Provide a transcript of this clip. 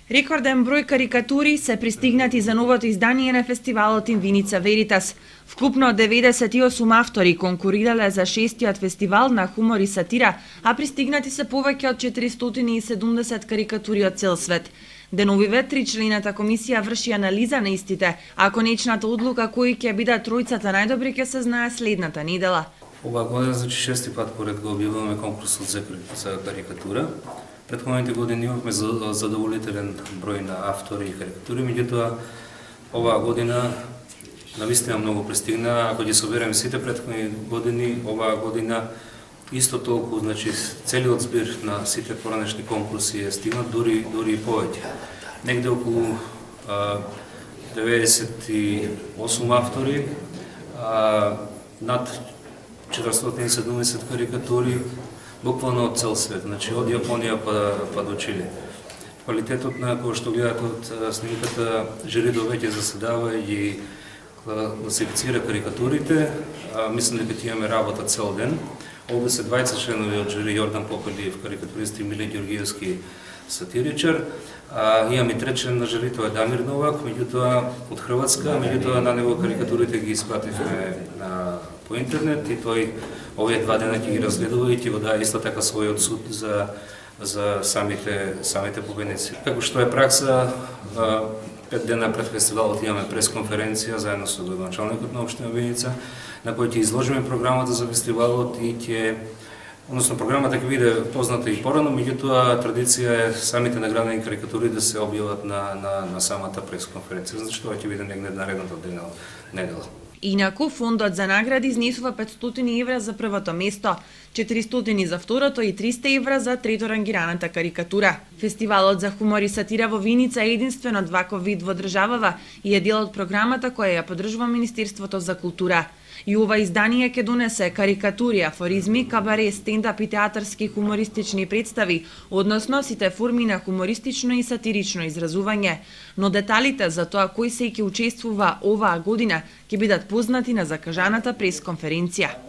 Рекорден број карикатури се пристигнати за новото издание на фестивалот Инвиница Веритас. Вкупно 98 автори конкурирале за 6-тиот фестивал на хумор и сатира, а пристигнати се повеќе од 470 карикатури од цел свет. Деновиве тричлената комисија врши анализа на истите, а конечната одлука кои ќе бидат тројцата најдобри ќе се знае следната недела. Ова година, значи, шести пат поред го објавуваме конкурсот за карикатура. Претходните години имавме задоволителен број на автори и карикатури, меѓутоа оваа година навистина многу пристигна. Ако ги собереме сите претходни години, оваа година исто толку, значи целиот збир на сите поранешни конкурси е стигнат, дури и повеќе. Негде околу 98 автори, над 470 карикатури, буквално од цел свет, значи од Јапонија па до Чиле. Квалитетот на кој што гледате од снимката, жирито веќе заседава и класифицира карикатурите. Мислам дека ќе имаме работа цел ден. Овде се двајца членови од жири: Јордан Попелиев, карикатурист, и Миле Ѓоргиевски, сатиричар. Имаме трет член на жирито е Дамир Новак, меѓутоа од Хрватска, меѓутоа на него карикатурите ги испративме по интернет и тој овие 2 дена ќе ги разгледува и ќе го даде исто така својот суд за самите победници. Како што е пракса, 5 дена пред фестивалот имаме пресконференција заедно со градоначалникот на општина Виница, на кој ќе изложиме програмата за фестивалот и програмата ќе биде позната и порано, меѓутоа традиција е самите наградени карикатури да се објават на самата пресконференција, значи тоа ќе биде негде наредната недела. Инаку, фондот за награди изнесува 500 евра за првото место, 400 за второто и 300 евра за трето рангираната карикатура. Фестивалот за хумор и сатира во Виница е единствен од ваков вид во државава и е дел од програмата која ја поддржува Министерството за култура. И ова издание ќе донесе карикатури, афоризми, кабаре, стендап и театарски хумористични представи, односно сите форми на хумористично и сатирично изразување. Но деталите за тоа кој се ќе учествува оваа година ќе бидат познати на закажаната пресконференција.